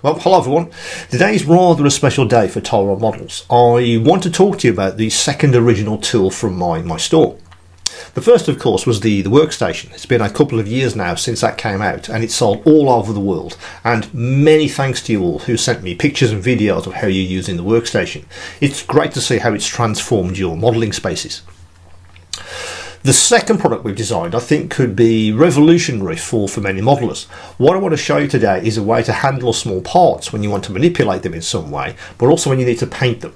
Well, hello everyone. Today is rather a special day for Toro Models. I want to talk to you about the second original tool from my store. The first, of course, was the workstation. It's been a couple of years now since that came out, and it's sold all over the world. And many thanks to you all who sent me pictures and videos of how you're using the workstation. It's great to see how it's transformed your modelling spaces. The second product we've designed, I think, could be revolutionary for many modelers. What I want to show you today is a way to handle small parts when you want to manipulate them in some way, but also when you need to paint them.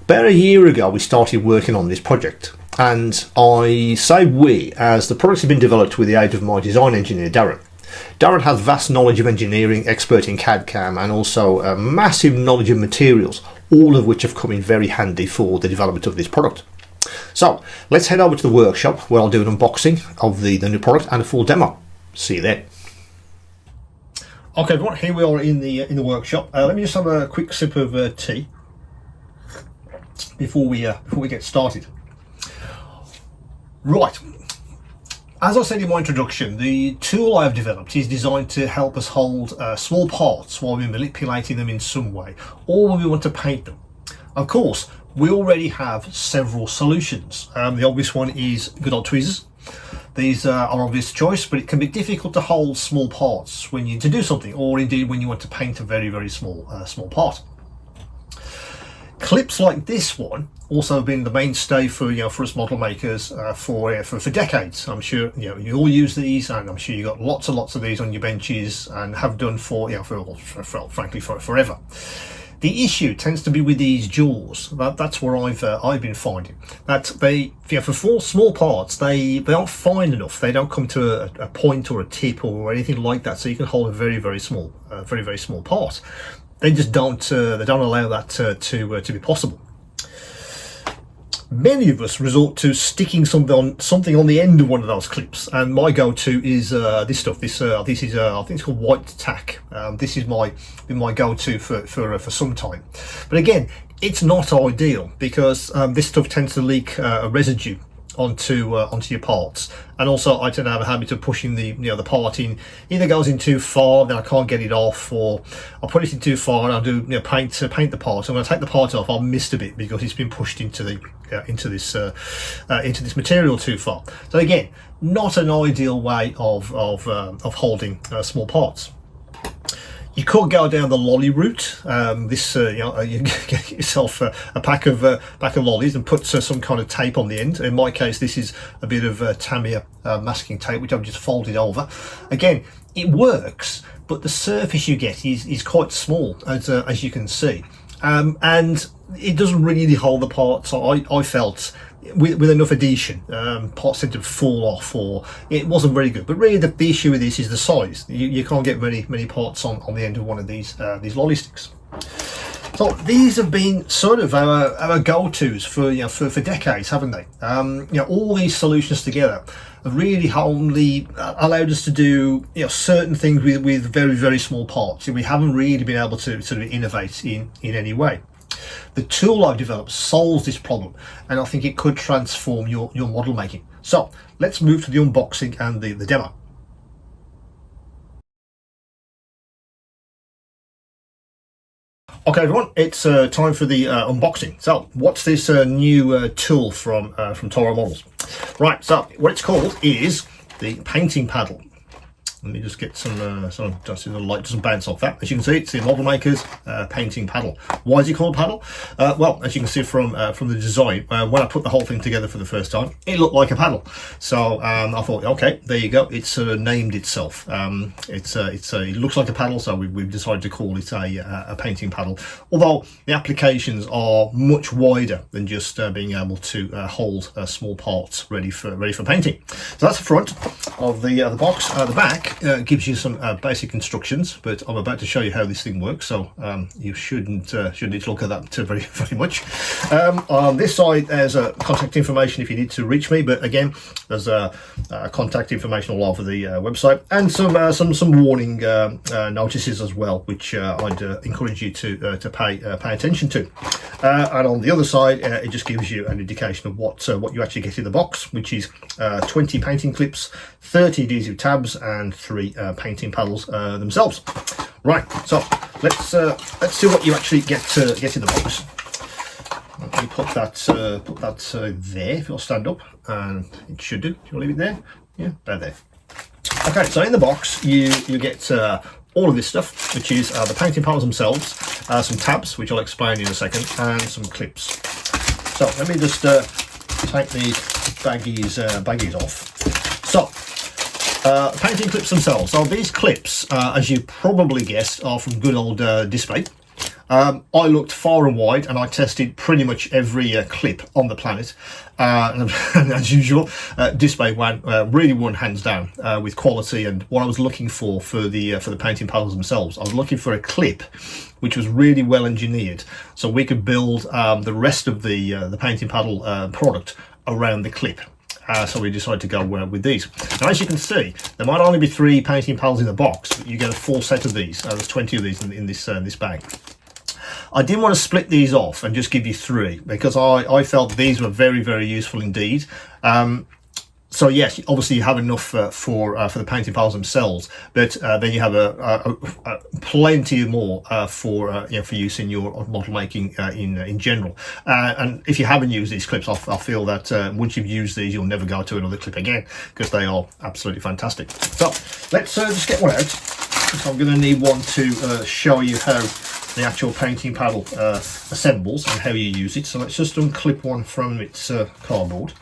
About a year ago, we started working on this project, and I say we, as the products have been developed with the aid of my design engineer, Darren. Darren has vast knowledge of engineering, expert in CAD/CAM, and also a massive knowledge of materials, all of which have come in very handy for the development of this product. So let's head over to the workshop where I'll do an unboxing of the new product and a full demo. See you there. Okay everyone, here we are in the workshop. Let me just have a quick sip of tea before we get started. Right, as I said in my introduction, the tool I've developed is designed to help us hold small parts while we're manipulating them in some way, or when we want to paint them. Of course, we already have several solutions. The obvious one is good old tweezers. These are obvious choice, but it can be difficult to hold small parts when you need to do something, or indeed when you want to paint a very small part. Clips like this one also have been the mainstay for for us model makers for decades. I'm sure you all use these, and I'm sure you got lots and lots of these on your benches and have done for frankly forever. The issue tends to be with these jaws. That's where I've been finding that they, for small parts, they aren't fine enough. They don't come to a point or a tip or anything like that, so you can hold a very small part. They just don't. They don't allow that to be possible. Many of us resort to sticking something on the end of one of those clips, and my go-to is this stuff. This is I think it's called white tack. This is been my go-to for some time. But again, it's not ideal because this stuff tends to leak a residue onto your parts, and also I tend to have a habit of pushing the part in. Either goes in too far, then I can't get it off, or I put it in too far and I'll do paint the part, and when I take the part off I'll miss a bit because it's been pushed into this material too far. So again, not an ideal way of holding small parts. You could go down the lolly route. You get yourself a pack of lollies and put some kind of tape on the end. In my case, this is a bit of Tamiya masking tape, which I've just folded over. Again, it works, but the surface you get is quite small, as you can see, and it doesn't really hold the part. So I felt with enough adhesion, parts tend to fall off, or it wasn't very good. But really, the issue with this is the size. You can't get many parts on the end of one of these lolly sticks. So these have been sort of our go-tos for decades, haven't they? All these solutions together have really only allowed us to do certain things with very small parts. We haven't really been able to sort of innovate in any way. The tool I've developed solves this problem, and I think it could transform your model making. So let's move to the unboxing and the demo. Okay everyone, it's time for the unboxing. So what's this new tool from Toro Models? Right, so what it's called is the painting paddle. Let me just get some just so the light doesn't bounce off that. As you can see, it's the Model Maker's painting paddle. Why is it called paddle? Well, as you can see from the design, when I put the whole thing together for the first time, it looked like a paddle. So I thought, okay, there you go. It's sort of named itself. It looks like a paddle, so we've decided to call it a painting paddle. Although the applications are much wider than just being able to hold small parts ready for painting. So that's the front of the box. The back gives you some basic instructions, but I'm about to show you how this thing works, so you shouldn't need to look at that very much. On this side there's contact information if you need to reach me, but again there's contact information all over the website, and some warning notices as well, which I'd encourage you to pay attention to. And on the other side it just gives you an indication of what you actually get in the box, which is 20 painting clips, 30 adhesive tabs, and 3 painting paddles themselves. Right, so let's see what you actually get in the box. Let me put that there. If you'll stand up, and it should do. You'll leave it there. Yeah, there. Okay, so in the box you get all of this stuff, which is the painting panels themselves, some tabs, which I'll explain in a second, and some clips. So let me just take these baggies off. So painting clips themselves. So these clips, as you probably guessed, are from good old Display. I looked far and wide, and I tested pretty much every clip on the planet, and as usual, Display really won hands down with quality and what I was looking for the painting panels themselves. I was looking for a clip which was really well engineered, so we could build the rest of the painting panel product around the clip. So we decided to go with these. Now, as you can see, there might only be 3 painting panels in the box, but you get a full set of these. There's 20 of these in this bag. I didn't want to split these off and just give you 3 because I felt these were very, very useful indeed. So yes, obviously you have enough for the painting panels themselves, but then you have a plenty more for use in your model making in general. And if you haven't used these clips, I feel that once you've used these, you'll never go to another clip again because they are absolutely fantastic. So let's just get one out. So I'm going to need one to show you how the actual painting panel assembles and how you use it. So let's just unclip one from its cardboard.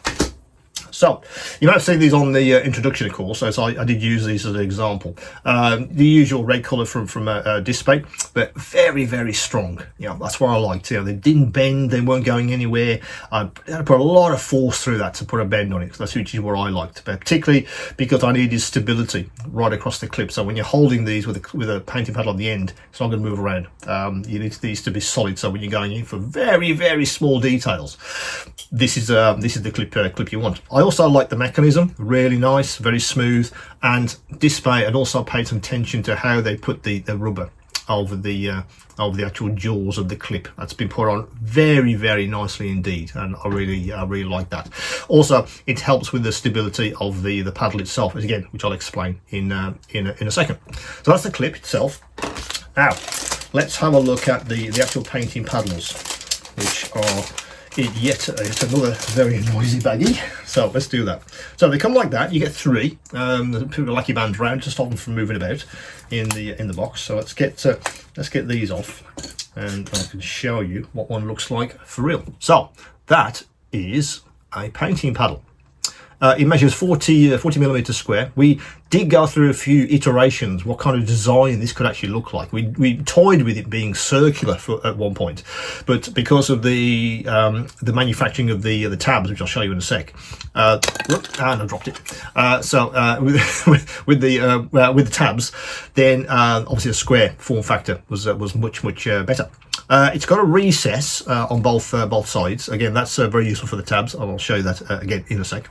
So you might have seen these on the introduction course, so I did use these as an example. The usual red colour from Display, but very, very strong. That's what I liked. They didn't bend, they weren't going anywhere. I had to put a lot of force through that to put a bend on it. That's which is what I liked, but particularly because I needed stability right across the clip. So when you're holding these with a painting paddle on the end, it's not going to move around. You need these to be solid. So when you're going in for very, very small details, this is the clip you want. I also like the mechanism, really nice, very smooth, and Display, and also paid some attention to how they put the rubber over the actual jaws of the clip. That's been put on very, very nicely indeed, and I really like that. Also, it helps with the stability of the paddle itself, again, which I'll explain in a second. So that's the clip itself. Now let's have a look at the actual painting paddles, which are yet another very noisy baggie. So let's do that. So they come like that. You get 3. People like your bands round to stop them from moving about in the box. So let's get these off, and I can show you what one looks like for real. So that is a painting paddle. It measures 40 millimeters square. We did go through a few iterations what kind of design this could actually look like. We toyed with it being circular at one point, but because of the manufacturing of the tabs, which I'll show you in a sec, and I dropped it. With the tabs, then obviously the square form factor was much better. It's got a recess on both sides. Again, that's very useful for the tabs, and I'll show you that again in a sec.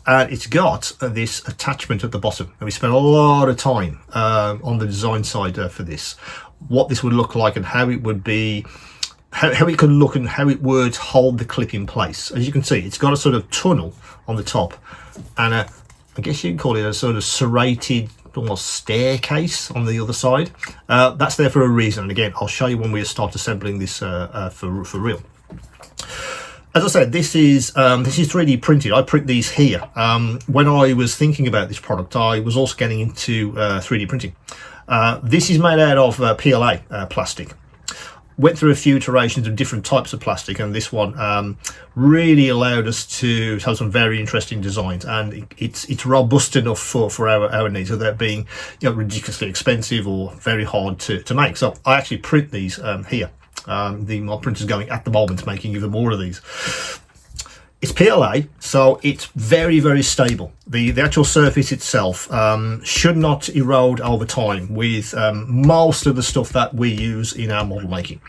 And it's got this attachment at the bottom, and we spent a lot of time on the design side for this, what this would look like and how it would be, how it could look and how it would hold the clip in place. As you can see, it's got a sort of tunnel on the top, and I guess you can call it a sort of serrated almost staircase on the other side. That's there for a reason, and again, I'll show you when we start assembling this for real. As I said, this is 3D printed. I print these here. When I was thinking about this product, I was also getting into 3D printing. This is made out of PLA plastic. Went through a few iterations of different types of plastic, and this one really allowed us to have some very interesting designs, and it's robust enough for our needs without being ridiculously expensive or very hard to make. So I actually print these here. My printer's going at the moment, making even more of these. It's PLA, so it's very, very stable. The actual surface itself should not erode over time with most of the stuff that we use in our model making.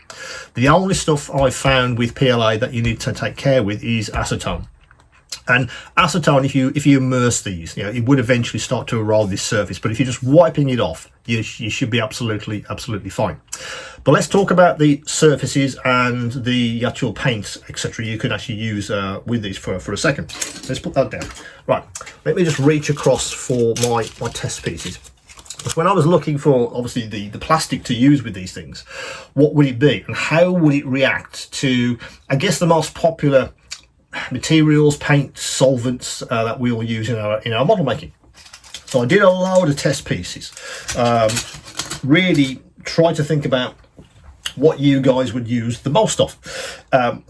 The only stuff I've found with PLA that you need to take care with is acetone. And acetone, if you immerse these, it would eventually start to erode this surface. But if you're just wiping it off, you should be absolutely fine. But let's talk about the surfaces and the actual paints, etc. you can actually use with these for a second. Let's put that down. Right, let me just reach across for my test pieces. Because when I was looking for obviously the plastic to use with these things, what would it be and how would it react to, I guess, the most popular materials, paints, solvents that we all use in our model making. So I did a load of test pieces, really try to think about what you guys would use the most of.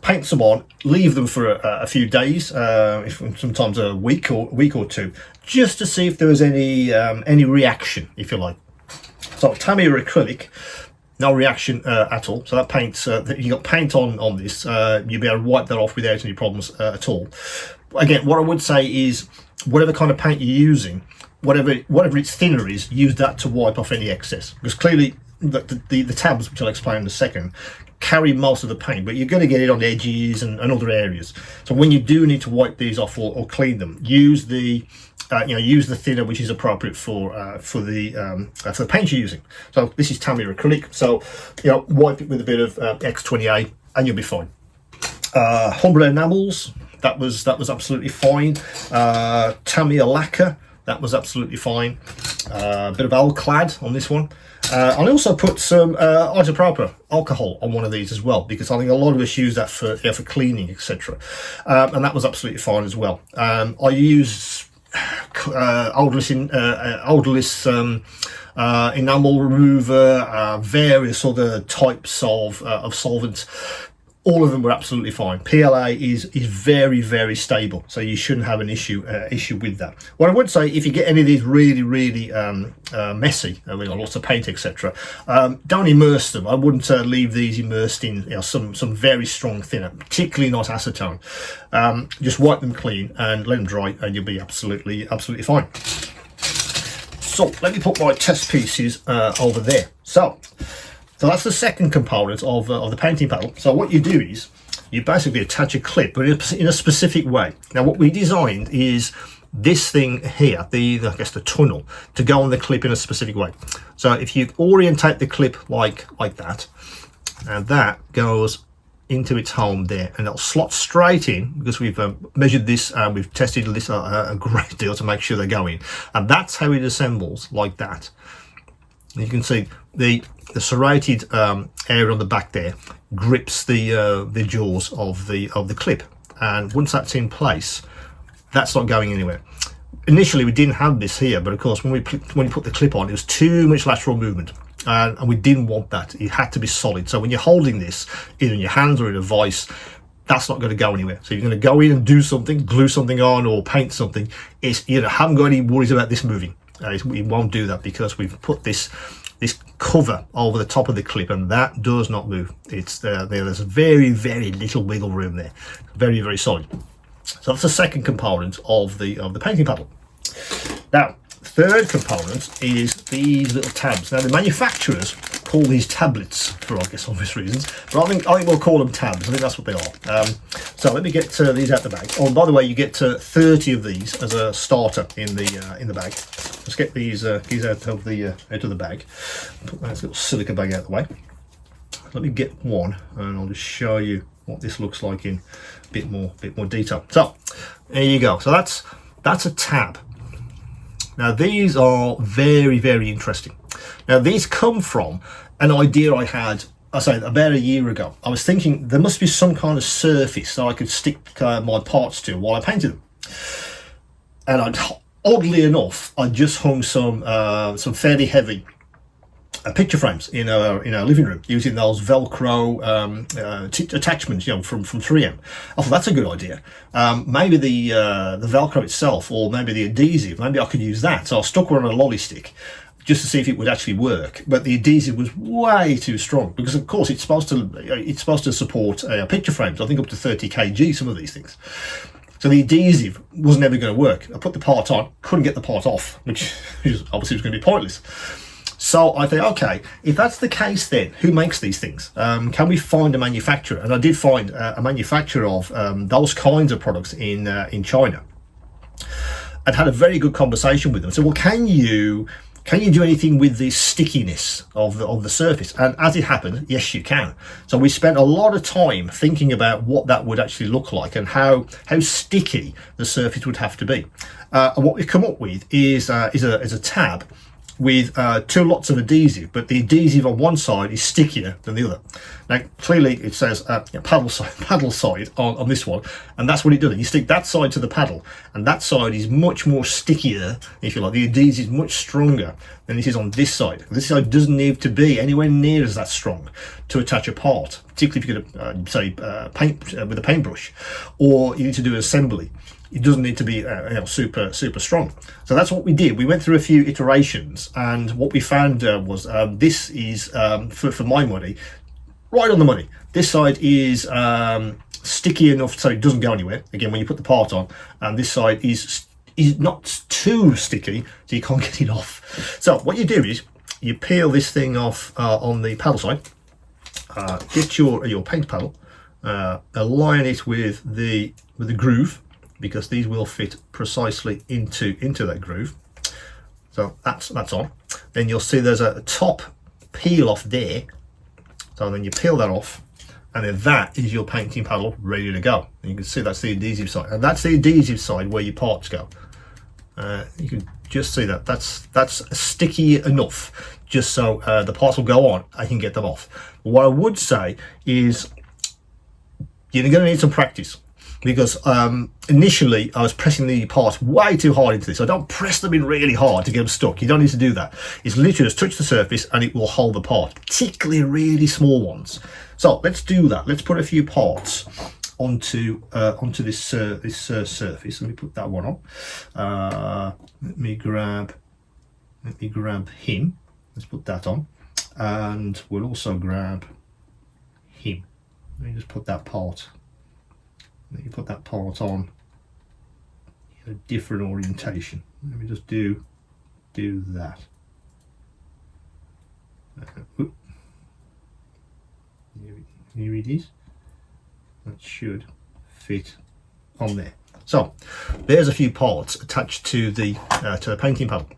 Paint some on, leave them for a few days, sometimes a week or two, just to see if there was any reaction, if you like. So Tamiya acrylic, no reaction at all. So that paint, you got paint on this, you'll be able to wipe that off without any problems at all. Again, what I would say is whatever kind of paint you're using, whatever its thinner is, use that to wipe off any excess, because clearly the tabs, which I'll explain in a second, carry most of the paint, but you're going to get it on the edges and other areas. So when you do need to wipe these off or clean them, use the use the thinner which is appropriate for the paint you're using. So this is Tamiya acrylic, so wipe it with a bit of X28 and you'll be fine. Humble enamels, that was absolutely fine. Tamiya lacquer, that was absolutely fine. A bit of Alclad on this one. I also put some isopropyl alcohol on one of these as well, because I think a lot of us use that for cleaning, etc. And that was absolutely fine as well. I use odorless enamel remover, various other types of solvents. All of them were absolutely fine. PLA is very, very stable, so you shouldn't have an issue with that. What I would say, if you get any of these really messy, with lots of paint, etc., don't immerse them. I wouldn't leave these immersed in some very strong thinner, particularly not acetone. Just wipe them clean and let them dry, and you'll be absolutely fine. So let me put my test pieces over there. So that's the second component of the painting paddle. So what you do is you basically attach a clip, but in a specific way. Now what we designed is this thing here, I guess the tunnel, to go on the clip in a specific way. So if you orientate the clip like that, and that goes into its home there, and it'll slot straight in, because we've measured this and we've tested this a great deal to make sure they go in, and that's how it assembles like that. You can see the serrated area on the back there grips the jaws of the clip, and once that's in place, that's not going anywhere. Initially we didn't have this here, but of course when we put the clip on, it was too much lateral movement, and we didn't want that. It had to be solid. So when you're holding this either in your hands or in a vise, that's not going to go anywhere. So you're going to go in and do something, glue something on or paint something, haven't got any worries about this moving. We won't do that, because we've put this cover over the top of the clip, and that does not move. It's there's very, very little wiggle room there. Very, very solid. So that's the second component of the painting paddle. Now, third component is these little tabs. Now the manufacturers call these tablets for, I guess, obvious reasons, but I think we'll call them tabs. I think that's what they are. So let me get these out the bag. Oh, and by the way, you get 30 of these as a starter in the bag. Let's get these out of the bag. Put that little silica bag out of the way. Let me get one, and I'll just show you what this looks like in a bit more detail. So there you go. So that's a tab. Now these are very, very interesting. Now these come from an idea I had, about a year ago. I was thinking there must be some kind of surface that I could stick my parts to while I painted them. And oddly enough, I just hung some fairly heavy picture frames in our living room using those Velcro attachments, from 3M. I thought that's a good idea. Maybe the Velcro itself, or maybe the adhesive, maybe I could use that. So I stuck one on a lolly stick just to see if it would actually work. But the adhesive was way too strong, because of course it's supposed to support picture frames. I think up to 30 kg, some of these things. So the adhesive was never going to work. I put the part on, couldn't get the part off, which obviously was going to be pointless. So I think, okay, if that's the case, then who makes these things? Can we find a manufacturer? And I did find a manufacturer of those kinds of products in China. I'd had a very good conversation with them. So, well, can you do anything with the stickiness of the surface? And as it happened, yes, you can. So we spent a lot of time thinking about what that would actually look like and how sticky the surface would have to be. And what we've come up with is a tab with two lots of adhesive, but the adhesive on one side is stickier than the other. Now clearly it says paddle side on this one, and that's what it does. You stick that side to the paddle, and that side is much more stickier, if you like. The adhesive is much stronger than it is on this side. This side doesn't need to be anywhere near as that strong to attach a part, particularly if you're going to say paint with a paintbrush, or you need to do an assembly. It doesn't need to be super strong. So that's what we did. We went through a few iterations, and what we found was this is for my money right on the money. This side is sticky enough so it doesn't go anywhere again when you put the part on, and this side is not too sticky so you can't get it off. So what you do is you peel this thing off on the paddle side, get your paint paddle, align it with the groove, because these will fit precisely into that groove. So that's on. Then you'll see there's a top peel off there. So then you peel that off, and then that is your painting paddle ready to go. And you can see that's the adhesive side, and that's the adhesive side where your parts go. You can just see that that's sticky enough just so the parts will go on. I can get them off. What I would say is you're going to need some practice, because initially I was pressing the parts way too hard into this. I don't press them in really hard to get them stuck. You don't need to do that. It's literally just touch the surface and it will hold the part, particularly really small ones. So let's do that. Let's put a few parts onto this surface. Let me put that one on. Let me grab him. Let's put that on, and we'll also grab him. Let me just put that part. Let me put that part on in a different orientation. Let me just do that. Here it is. That should fit on there. So there's a few parts attached to the painting paddle.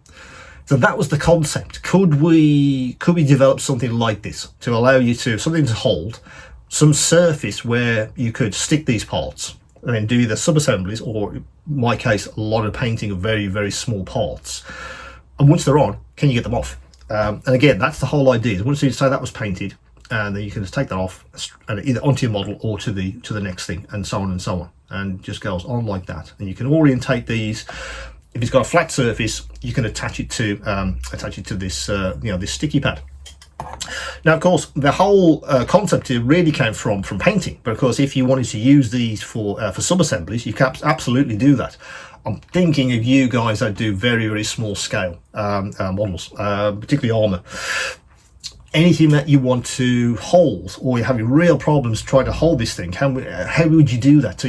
So that was the concept. Could we develop something like this to allow you something to hold some surface where you could stick these parts and then do either sub-assemblies, or in my case a lot of painting of very small parts, and once they're on, can you get them off? And again, that's the whole idea. Once you say that was painted, and then you can just take that off and either onto your model or to the next thing, and so on, and just goes on like that. And you can orientate these. If it's got a flat surface, you can attach it to this this sticky pad. Now, of course, the whole concept here really came from painting, because if you wanted to use these for sub-assemblies, you can absolutely do that. I'm thinking of you guys that do very small scale models, particularly armor. Anything that you want to hold, or you're having real problems trying to hold this thing, how would you do that?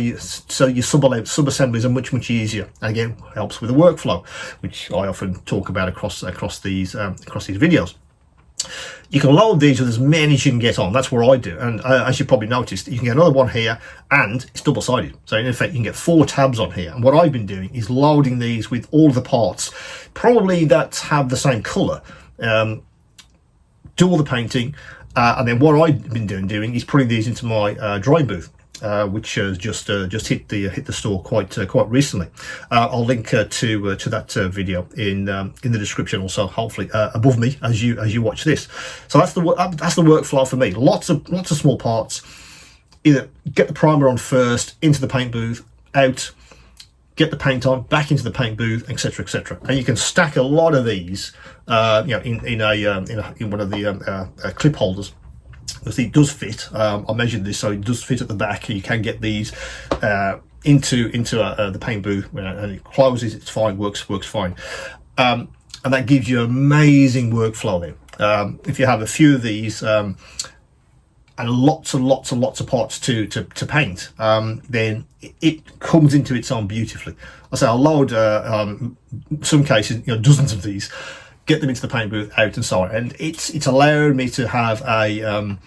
So your sub-assemblies are much easier. And again, helps with the workflow, which I often talk about across these videos. You can load these with as many as you can get on. That's what I do. And as you probably noticed, you can get another one here, and it's double-sided. So in effect, you can get 4 tabs on here. And what I've been doing is loading these with all the parts, probably that have the same color. Do all the painting, and then what I've been doing is putting these into my drawing booth, which has just hit the store quite recently. I'll link to that video in the description, also hopefully above me as you watch this. So that's the workflow for me. Lots of small parts. Either get the primer on first, into the paint booth, out, get the paint on, back into the paint booth, etc. And you can stack a lot of these in one of the clip holders. It does fit. I measured this, so it does fit at the back. You can get these into the paint booth, and it closes. It's fine. Works fine. And that gives you amazing workflow then. If you have a few of these and lots of parts to paint, then it comes into its own beautifully. I say I'll load some cases, dozens of these, get them into the paint booth, out, and so on, and it's allowed me to have a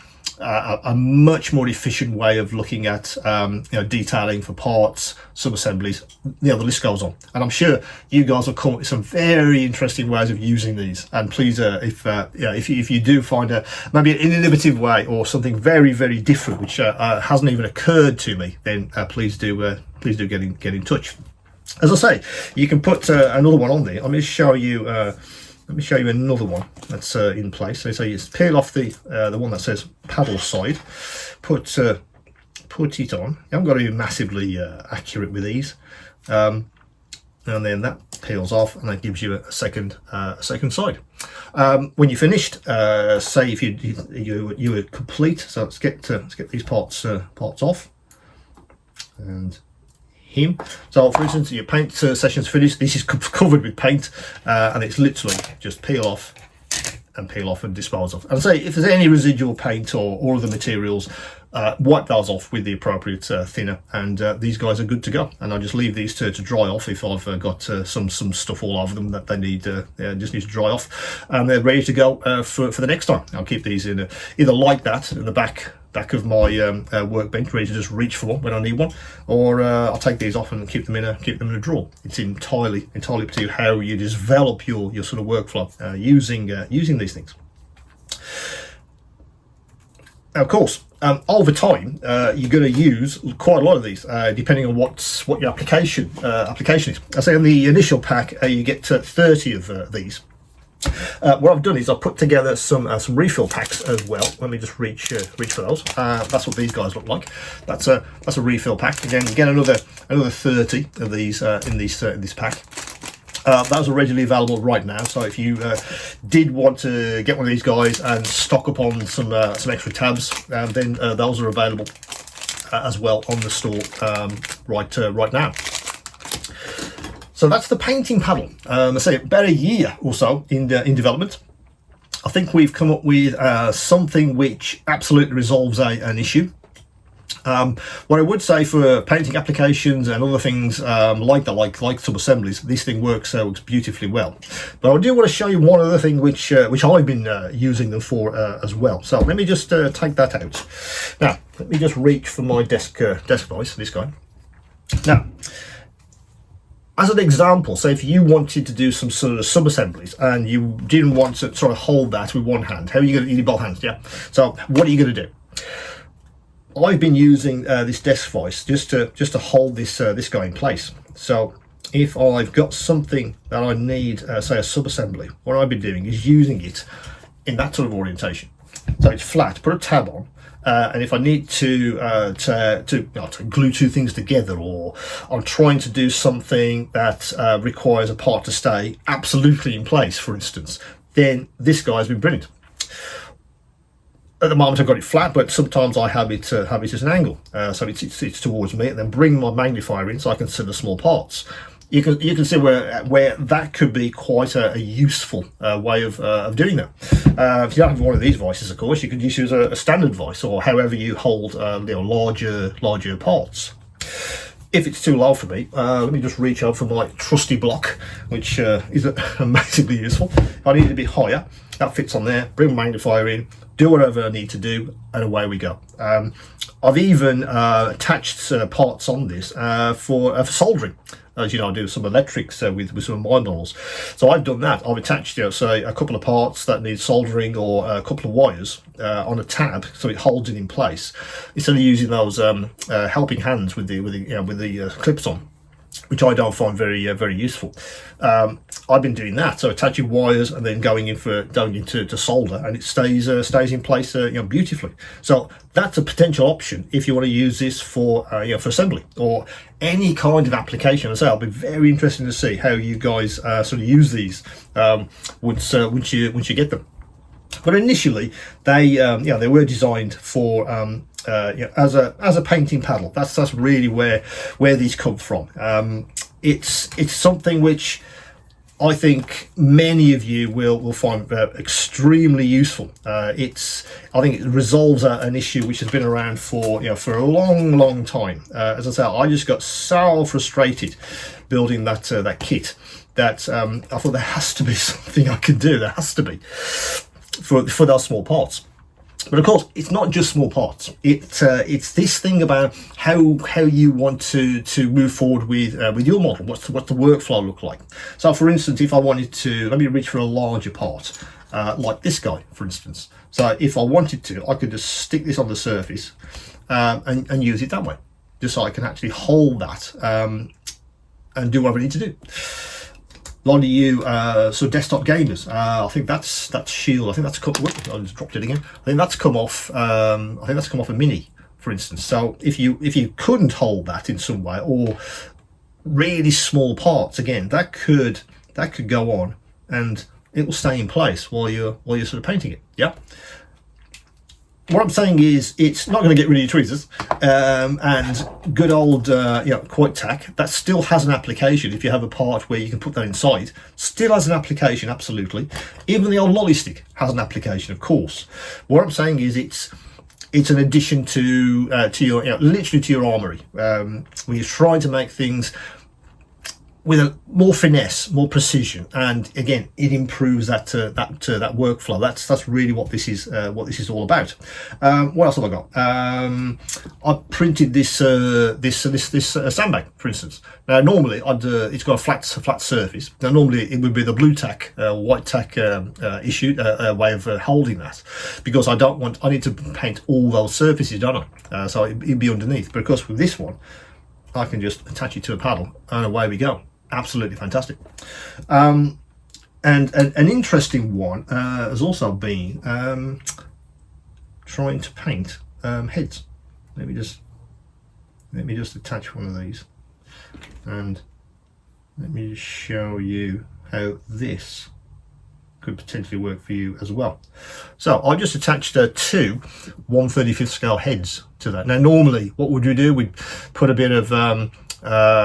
much more efficient way of looking at detailing for parts, sub-assemblies. The list goes on, and I'm sure you guys will come up with some very interesting ways of using these. And please, if you do find maybe an innovative way or something very different which hasn't even occurred to me, then please do get in touch. As I say, you can put another one on there. I'm going to show you let me show you another one that's in place. So you peel off the one that says paddle side, put it on. You haven't got to be massively accurate with these, and then that peels off, and that gives you a second side. When you're finished, say if you were complete, so let's get these parts off, and him. So for instance, your paint session's finished. This is covered with paint, and it's literally just peel off and dispose of. And say if there's any residual paint or other materials, wipe those off with the appropriate thinner, and these guys are good to go. And I just leave these to dry off if I've got some stuff all over them that they just need to dry off, and they're ready to go for the next time. I'll keep these in either like that in the back of my workbench, ready to just reach for when I need one, or I'll take these off and keep them in a drawer. It's entirely up to you how you develop your sort of workflow using these things. Now, of course, over time, you're going to use quite a lot of these, depending on what your application is. I say in the initial pack, you get 30 of these. What I've done is I've put together some refill packs as well. Let me just reach for those. That's what these guys look like. That's a refill pack. Again, you get another 30 of these in this pack. Those are readily available right now, so if you did want to get one of these guys and stock up on some extra tabs, then those are available as well on the store right now. So that's the painting paddle. I say about a year or so in development. I think we've come up with something which absolutely resolves an issue. What I would say for painting applications and other things like sub-assemblies, this thing works beautifully well. But I do want to show you one other thing which I've been using them for as well. So let me just take that out. Now let me just reach for my desk device, this guy. Now, as an example, say if you wanted to do some sort of sub-assemblies and you didn't want to sort of hold that with one hand, how are you going to need both hands? Yeah. So what are you going to do? I've been using this desk vise just to hold this guy in place. So if I've got something that I need, say a sub-assembly, what I've been doing is using it in that sort of orientation. So it's flat, put a tab on, and if I need to glue two things together, or I'm trying to do something that requires a part to stay absolutely in place, for instance, then this guy's been brilliant. At the moment I've got it flat, but sometimes I have it at an angle, so it's towards me, and then bring my magnifier in so I can see the small parts. You can see where that could be quite a useful way of doing that. If you don't have one of these vices, of course, you could just use a standard vice, or however you hold larger parts. If it's too low for me, let me just reach out for my trusty block, which is amazingly useful. If I need it to be higher, that fits on there. Bring my magnifier in, do whatever I need to do, and away we go. I've even attached parts on this for soldering. As you know, I do some electrics with some of my models. So I've done that. I've attached, say, a couple of parts that need soldering, or a couple of wires on a tab, so it holds it in place, instead of using those helping hands with the clips on, which I don't find very useful. I've been doing that, so attaching wires and then going into solder, and it stays in place beautifully. So that's a potential option if you want to use this for assembly or any kind of application. As I say, I'll be very interested to see how you guys sort of use these once you get them. But initially, they were designed for as a painting paddle. That's really where these come from. It's something which I think many of you will find extremely useful. I think it resolves an issue which has been around for a long time. As I say, I just got so frustrated building that kit that I thought there has to be something I can do. There has to be for those small parts. But of course, it's not just small parts. It's this thing about how you want to move forward with your model. What's the workflow look like? So, for instance, if I wanted to, let me reach for a larger part, like this guy, for instance. So, if I wanted to, I could just stick this on the surface and use it that way, just so I can actually hold that and do what I need to do. lot of you sort of desktop gamers, I think that's Shield. I think that's come. Whoop, I just dropped it again. I think that's come off. I think that's come off a Mini, for instance. So if you couldn't hold that in some way, or really small parts, again, that could go on and it will stay in place while you're sort of painting it. Yeah. What I'm saying is, it's not going to get rid of your tweezers, and good old Quick Tack, that still has an application. If you have a part where you can put that inside, still has an application, absolutely. Even the old lolly stick has an application, of course. What I'm saying is, it's an addition to your literally to your armory, when you're trying to make things with a more finesse, more precision, and again, it improves that workflow. That's really what this is all about. What else have I got? I printed this sandbag, for instance. Now, normally it's got a flat surface. Now, normally it would be the blue tack, white tack way of holding that, because I need to paint all those surfaces, don't I? So it'd be underneath. But of course, with this one, I can just attach it to a paddle, and away we go. Absolutely fantastic. And an interesting one has also been trying to paint heads. Let me just attach one of these, and let me just show you how this could potentially work for you as well. So I just attached two 1/35 scale heads to that. Now, normally what would you do? We'd put a bit of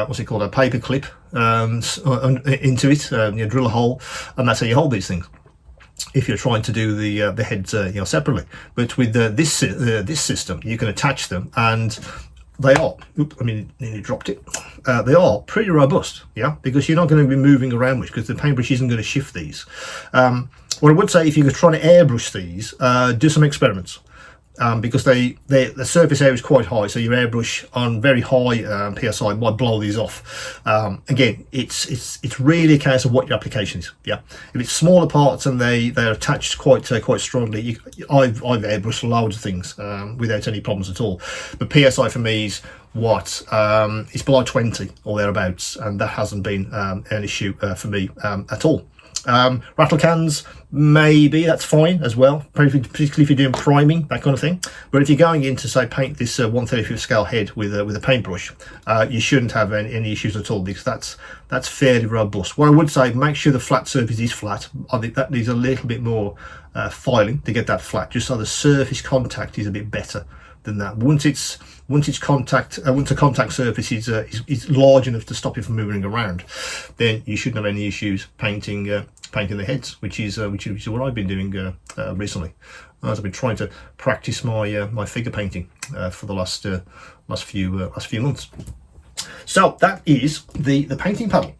what's it called, a paper clip into it, drill a hole, and that's how you hold these things if you're trying to do the heads separately. But with this system, you can attach them, and they are, nearly dropped it, they are pretty robust, yeah, because you're not going to be moving around much, because the paintbrush isn't going to shift these. What I would say, if you're trying to airbrush these, do some experiments. Because the surface area is quite high, so your airbrush on very high PSI might blow these off. Again, it's really a case of what your application is. Yeah, if it's smaller parts and they're attached quite strongly, I've airbrushed loads of things without any problems at all. But PSI for me is it's below 20 or thereabouts, and that hasn't been an issue for me at all. Rattle cans, maybe that's fine as well, particularly if you're doing priming, that kind of thing. But if you're going in to, say, paint this 1/35 scale head with a paintbrush, you shouldn't have any issues at all, because that's fairly robust. What I would say, make sure the flat surface is flat. I think that needs a little bit more filing to get that flat, just so the surface contact is a bit better than that. Once a contact surface is large enough to stop you from moving around, then you shouldn't have any issues painting the heads, which is what I've been doing recently, as I've been trying to practice my figure painting for the last few months. So that is the painting paddle.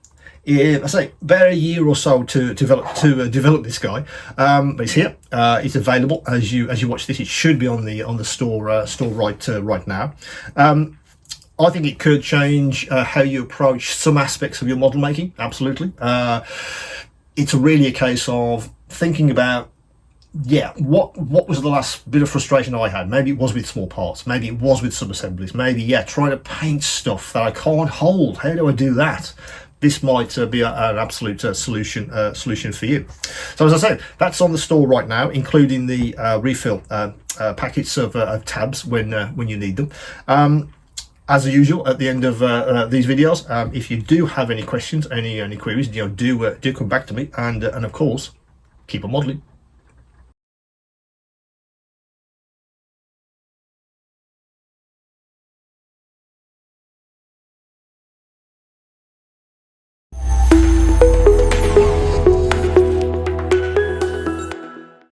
I say about a year or so to develop this guy, but it's here. It's available as you watch this. It should be on the store right now. I think it could change how you approach some aspects of your model making. Absolutely. It's really a case of thinking about, what was the last bit of frustration I had? Maybe it was with small parts, maybe it was with sub-assemblies, maybe trying to paint stuff that I can't hold. How do I do that? This might be an absolute solution for you. So, as I said, that's on the store right now, including the refill packets of tabs when you need them. As usual, at the end of these videos, if you do have any questions, any queries, do come back to me, and of course, keep on modelling.